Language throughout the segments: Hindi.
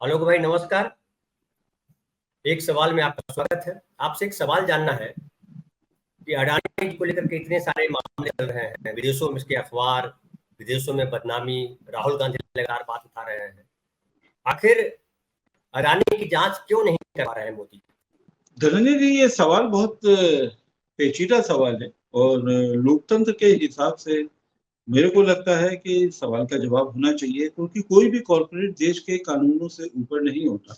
आलोक भाई नमस्कार। एक सवाल में आपका स्वागत है। आपसे एक सवाल जानना है कि अडानी जी को लेकर के इतने सारे मामले चल रहे हैं, विदेशों में इसके अखबार, विदेशों में बदनामी, राहुल गांधी लगातार बात उठा रहे हैं। आखिर अडानी की जांच क्यों नहीं करवा रहे हैं मोदी? धनंजय जी, ये सवाल बहुत पेचीदा सवाल है। और लोकतंत्र के हिसाब से मेरे को लगता है कि सवाल का जवाब होना चाहिए, क्योंकि कोई भी कॉर्पोरेट देश के कानूनों से ऊपर नहीं होता।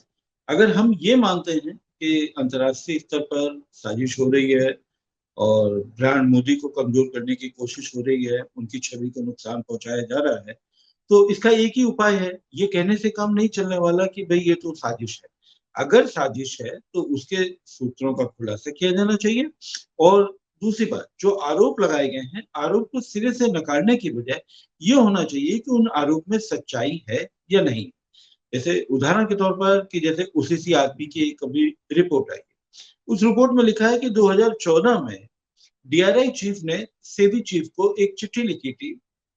अगर हम ये मानते हैं कि अंतर्राष्ट्रीय स्तर पर साजिश हो रही है और ब्रांड मोदी को कमजोर करने की कोशिश हो रही है, उनकी छवि को नुकसान पहुंचाया जा रहा है, तो इसका एक ही उपाय है। ये कहने से काम नहीं चलने वाला कि भाई ये तो साजिश है। अगर साजिश है तो उसके सूत्रों का खुलासा किया जाना चाहिए। और दूसरी बात, जो आरोप लगाए गए हैं, आरोप को सिरे से नकारने की बजाय ये होना चाहिए कि उन आरोप में सच्चाई है या नहीं। जैसे उदाहरण के तौर पर कि जैसे ओसीसी आदमी की कभी रिपोर्ट आई, उस रिपोर्ट में लिखा है कि 2014 में डीआरआई चीफ ने सेबी चीफ को एक चिट्ठी लिखी थी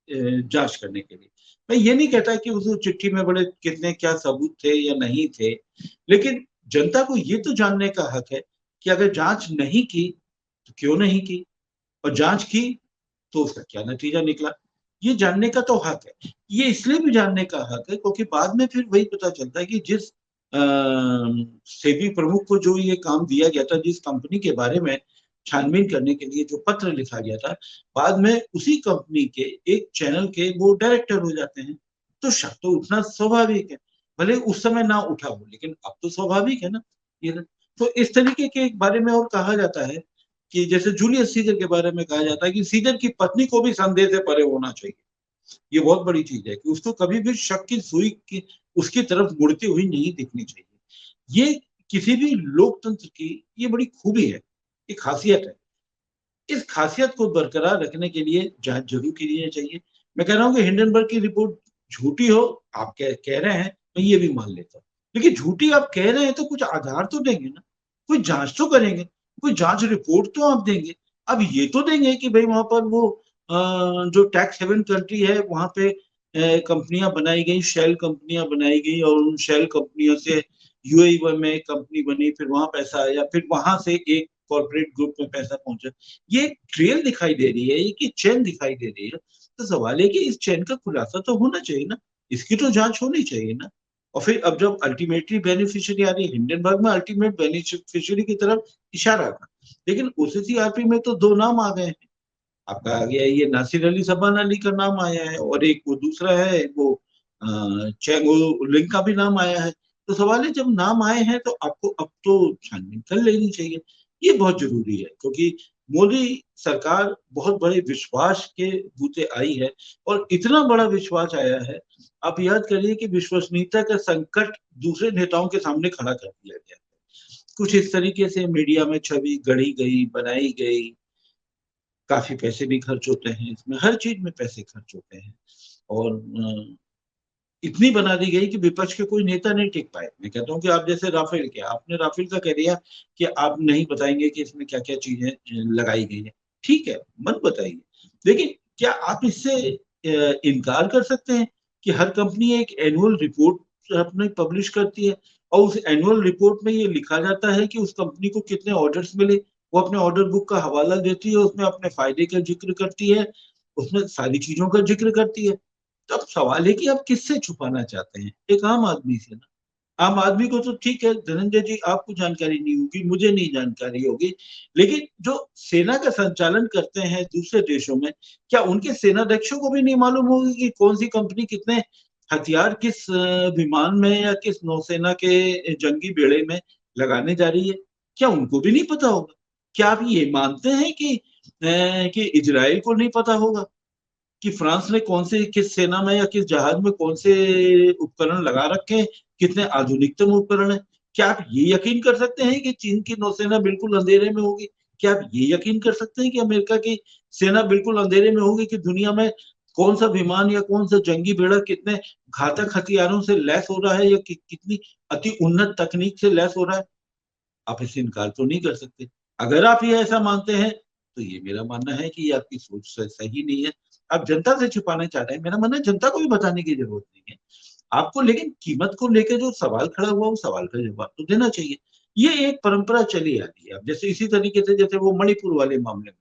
जांच करने के लिए। मैं ये नहीं कहता कि उस चिट्ठी में बड़े कितने क्या सबूत थे या नहीं थे, लेकिन जनता को ये तो जानने का हक है कि अगर जांच नहीं की तो क्यों नहीं की, और जांच की तो उसका क्या नतीजा निकला। ये जानने का तो हक है। ये इसलिए भी जानने का हक है क्योंकि बाद में फिर वही पता चलता है कि जिस सेबी प्रमुख को जो ये काम दिया गया था, जिस कंपनी के बारे में छानबीन करने के लिए जो पत्र लिखा गया था, बाद में उसी कंपनी के एक चैनल के वो डायरेक्टर हो जाते हैं। तो शक तो उठना स्वाभाविक है, भले उस समय ना उठा हो, लेकिन अब तो स्वाभाविक है ना ये। तो इस तरीके के बारे में और कहा जाता है कि जैसे जूलियस सीजर के बारे में कहा जाता है कि सीजर की पत्नी को भी संदेह से परे होना चाहिए। ये बहुत बड़ी चीज है कि उसको कभी भी शक की सुई की उसकी तरफ मुड़ती हुई नहीं दिखनी चाहिए। ये किसी भी लोकतंत्र की ये बड़ी खूबी है, एक खासियत है। इस खासियत को बरकरार रखने के लिए जांच जरूर की जानी चाहिए। मैं कह रहा हूँ कि हिंडनबर्ग की रिपोर्ट झूठी हो, आप कह रहे हैं, मैं ये भी मान लेता हूँ। लेकिन झूठी आप कह रहे हैं तो कुछ आधार तो देंगे ना, कोई जांच तो करेंगे, कोई जांच रिपोर्ट तो आप देंगे। अब ये तो देंगे कि भाई वहां पर वो जो टैक्स हेवन कंट्री है वहां पे कंपनियां बनाई गई, शेल कंपनियां बनाई गई, और उन शेल कंपनियों से यूएई में कंपनी बनी, फिर वहां पैसा आया, फिर वहां से एक कॉर्पोरेट ग्रुप में पैसा पहुंचा। ये ट्रेल दिखाई दे रही है, ये चेन दिखाई दे रही है। तो सवाल है कि इस चेन का खुलासा तो होना चाहिए ना, इसकी तो जांच होनी चाहिए ना। और फिर अब जब अल्टीमेटली बेनिफिशियरी आ रही है, हिंडनबर्ग में अल्टीमेट बेनिफिशियरी की तरफ इशारा था, लेकिन ओसीसीआरपी में तो दो नाम आ गए हैं। आपका आ गया ये नासिर अली सबान अली का नाम आया है, और एक वो दूसरा है वो चैंगो लिंग का भी नाम आया है। तो सवाल है, जब नाम आए हैं तो आपको अब तो छानबीन कर लेनी चाहिए। ये बहुत जरूरी है, क्योंकि मोदी सरकार बहुत बड़े विश्वास के बूते आई है, और इतना बड़ा विश्वास आया है। आप याद करिए कि विश्वसनीयता का संकट दूसरे नेताओं के सामने खड़ा कर दिया गया। कुछ इस तरीके से मीडिया में छवि गढ़ी गई, बनाई गई। काफी पैसे भी खर्च होते हैं इसमें, हर चीज में पैसे खर्च होते हैं। और इतनी बना दी गई कि विपक्ष के कोई नेता नहीं टिक पाए। मैं कहता हूँ कि आप जैसे राफेल, क्या आपने राफेल का कह दिया कि आप नहीं बताएंगे कि इसमें क्या क्या चीजें लगाई गई है। ठीक है, मत बताइए, लेकिन क्या आप इससे इनकार कर सकते हैं कि हर कंपनी एक एनुअल रिपोर्ट अपने पब्लिश करती है, और उस एनुअल रिपोर्ट में ये लिखा जाता है कि उस कंपनी को कितने ऑर्डर्स मिले। वो अपने ऑर्डर बुक का हवाला देती है, उसमें अपने फायदे का जिक्र करती है, उसमें सारी चीजों का जिक्र करती है। तो अब सवाल है कि आप किससे छुपाना चाहते हैं, एक आम आदमी से ना। आम आदमी को तो ठीक है धनंजय जी, आपको जानकारी नहीं होगी, मुझे नहीं जानकारी होगी, लेकिन जो सेना का संचालन करते हैं दूसरे देशों में, क्या उनके सेनाध्यक्षों को भी नहीं मालूम होगी कि कौन सी कंपनी कितने हथियार किस विमान में या किस नौसेना के जंगी बेड़े में लगाने जा रही है? क्या उनको भी नहीं पता होगा? क्या आप ये मानते हैं कि इजराइल को नहीं पता होगा कि फ्रांस ने कौन से किस सेना में या किस जहाज में कौन से उपकरण लगा रखे हैं, कितने आधुनिकतम उपकरण है? क्या आप ये यकीन कर सकते हैं कि चीन की नौसेना बिल्कुल अंधेरे में होगी? क्या आप ये यकीन कर सकते हैं कि अमेरिका की सेना बिल्कुल अंधेरे में होगी, कि दुनिया में कौन सा विमान या कौन सा जंगी बेड़ा कितने घातक हथियारों से लैस हो रहा है, या कितनी अति उन्नत तकनीक से लैस हो रहा है? आप इससे इनकार तो नहीं कर सकते। अगर आप ये ऐसा मानते हैं तो ये मेरा मानना है कि ये आपकी सोच सही नहीं है। आप जनता से छुपाना चाह रहे हैं, मेरा मानना है जनता को भी बताने की जरूरत नहीं है। आपको लेकिन कीमत को लेकर जो सवाल खड़ा हुआ वो सवाल का जवाब तो देना चाहिए। ये एक परंपरा चली आ रही है। अब जैसे इसी तरीके से जैसे वो मणिपुर वाले मामले में,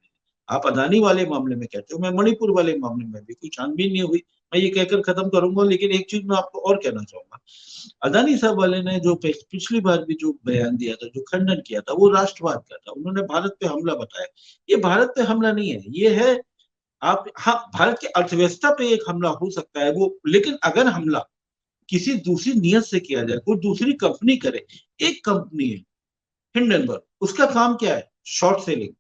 आप अदानी वाले मामले में कहते हो, मैं मणिपुर वाले मामले में भी कोई छानबीन नहीं हुई, मैं ये कहकर खत्म करूंगा। लेकिन एक चीज मैं आपको और कहना चाहूंगा, अदानी साहब वाले ने जो पिछली बार भी जो बयान दिया था, जो खंडन किया था, वो राष्ट्रवाद का था। उन्होंने भारत पे हमला बताया। ये भारत पे हमला नहीं है, ये है आप, हाँ, भारत की अर्थव्यवस्था पे एक हमला हो सकता है वो, लेकिन अगर हमला किसी दूसरी नियत से किया जाए, कोई दूसरी कंपनी करे। एक कंपनी है हिंडनबर्ग, उसका काम क्या है? Short selling.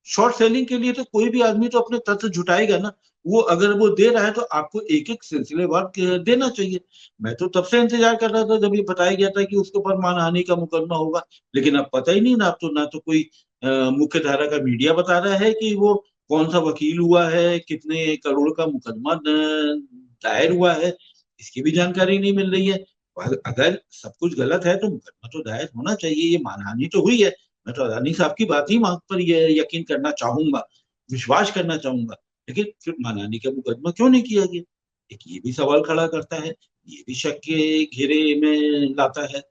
शॉर्ट सेलिंग के लिए तो कोई भी आदमी तो अपने तथ्य जुटाएगा ना। वो अगर वो दे रहा है तो आपको एक एक सिलसिलेवार देना चाहिए। मैं तो तब से इंतजार कर रहा था जब ये बताया गया था कि उसके ऊपर मानहानि का मुकदमा होगा, लेकिन अब पता ही नहीं ना। अब तो ना तो कोई मुख्य धारा का मीडिया बता रहा है कि वो कौन सा वकील हुआ है, कितने करोड़ का मुकदमा दायर हुआ है, इसकी भी जानकारी नहीं मिल रही है। अगर सब कुछ गलत है तो मुकदमा तो दायर होना चाहिए। ये मानहानि तो हुई है, मैं तो अदानी साहब की बात ही मांग पर ये यकीन करना चाहूंगा, विश्वास करना चाहूंगा। लेकिन फिर मानहानि का मुकदमा क्यों नहीं किया गया? एक ये भी सवाल खड़ा करता है, ये भी शक के घेरे में लाता है।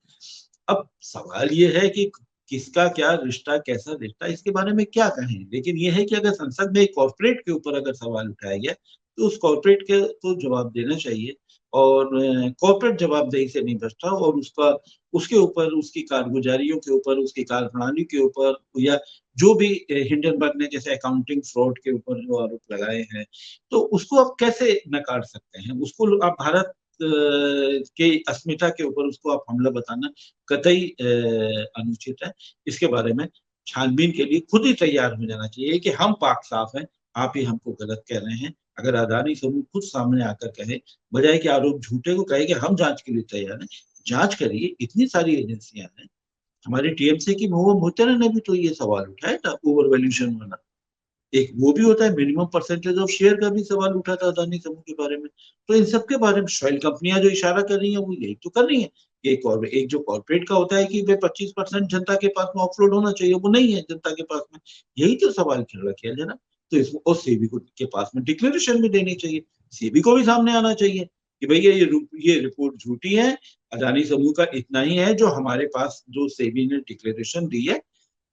अब सवाल ये है कि किसका क्या रिश्ता, कैसा रिश्ता, इसके बारे में क्या कहें। लेकिन ये है कि अगर संसद में एक कॉर्पोरेट के ऊपर अगर सवाल उठाया गया तो उस कॉर्पोरेट के तो जवाब देना चाहिए। और कॉर्पोरेट जवाबदेही से नहीं बचता, और उसका उसके ऊपर, उसकी कारगुजारियों के ऊपर, उसकी कार्यप्रणाली के ऊपर, या जो भी हिंडनबर्ग ने जैसे अकाउंटिंग फ्रॉड के ऊपर जो आरोप लगाए हैं, तो उसको आप कैसे नकार सकते हैं? उसको आप भारत के अस्मिता के ऊपर उसको आप हमला बताना कतई अनुचित है। इसके बारे में छानबीन के लिए खुद ही तैयार हो जाना चाहिए कि हम पाक साफ हैं, आप ही हमको गलत कह रहे हैं। अगर अदानी समूह खुद सामने आकर कहे, बजाय कि आरोप झूठे को कहे कि हम जांच के लिए तैयार हैं, जांच करिए। इतनी सारी एजेंसियां हैं। हमारी टीएमसी की महुआ मोहतरा ने भी तो ये सवाल उठाया था, ओवर वैल्यूएशन वाला। एक वो भी होता है, मिनिमम परसेंटेज ऑफ शेयर का भी सवाल उठा था अदानी समूह के बारे में। तो इन सब के बारे में शॉयल कंपनियां जो इशारा कर रही हैं वो यही तो कर रही हैं। एक जो कॉर्पोरेट का होता है कि वे 25% जनता के पास में ऑफलोड होना चाहिए, वो नहीं है जनता के पास में। यही तो सवाल खड़ा किया जाए ना। तो इसको, और सेबी को के पास में डिक्लेरेशन भी देनी चाहिए। सेबी को भी सामने आना चाहिए कि भैया ये रिपोर्ट झूठी है, अदानी समूह का इतना ही है जो हमारे पास, जो सेबी ने डिक्लेरेशन दी है,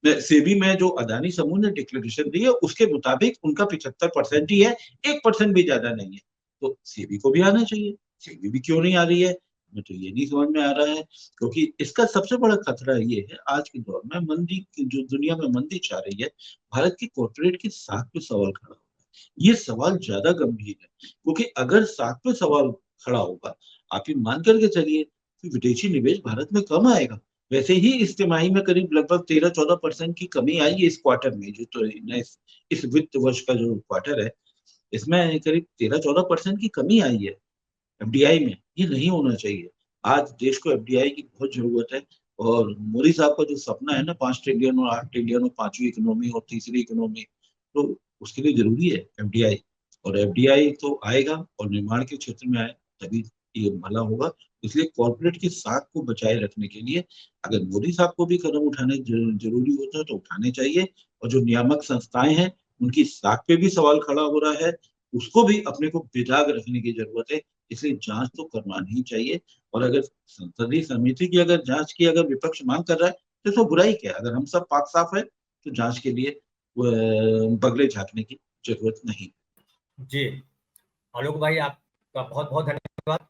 सेबी में जो अदानी समूह ने डिक्लेरेशन दी है उसके मुताबिक उनका 75% ही है, 1% भी ज्यादा नहीं है। तो सेबी को भी आना चाहिए। सेबी भी क्यों नहीं आ रही है, मुझे तो ये नहीं समझ में आ रहा है। क्योंकि इसका सबसे बड़ा खतरा ये है, आज के दौर में मंदी, जो दुनिया में मंदी छा रही है, भारत की कॉर्पोरेट की साख पे सवाल खड़ा होगा। ये सवाल ज्यादा गंभीर है, क्योंकि अगर साख पे सवाल खड़ा होगा, आप ये मान करके चलिए कि विदेशी निवेश भारत में कम आएगा। वैसे ही इस तिमाही में करीब लगभग 13-14% की कमी आई है इस क्वार्टर में, जो तो इस वित्त वर्ष का जो क्वार्टर है, इसमें करीब 13-14% की कमी आई है एफडीआई में। ये नहीं होना चाहिए। आज देश को एफडीआई की बहुत जरूरत है। और मोदी साहब का जो सपना है ना, 5 ट्रिलियन और 8 ट्रिलियन और पांचवी इकोनॉमी और तीसरी इकोनॉमी, तो उसके लिए जरूरी है एफडीआई। और एफडीआई तो आएगा और निर्माण के क्षेत्र में आए, तभी ये भला होगा। इसलिए कॉर्पोरेट की साख को बचाए रखने के लिए अगर मोदी साहब को भी कदम उठाने जरूरी होता है तो उठाने चाहिए। और जो नियामक संस्थाएं हैं उनकी साख पे भी सवाल खड़ा हो रहा है, उसको भी अपने को बेदाग रखने की जरूरत है। इसलिए जांच तो करवानी ही चाहिए। और अगर संसदीय समिति की अगर जांच की अगर विपक्ष मांग कर रहा है तो इसमें बुराई क्या है? अगर हम सब पाक साफ है तो जांच के लिए बगले झांकने की जरूरत नहीं। जी, आलोक भाई आपका बहुत बहुत धन्यवाद।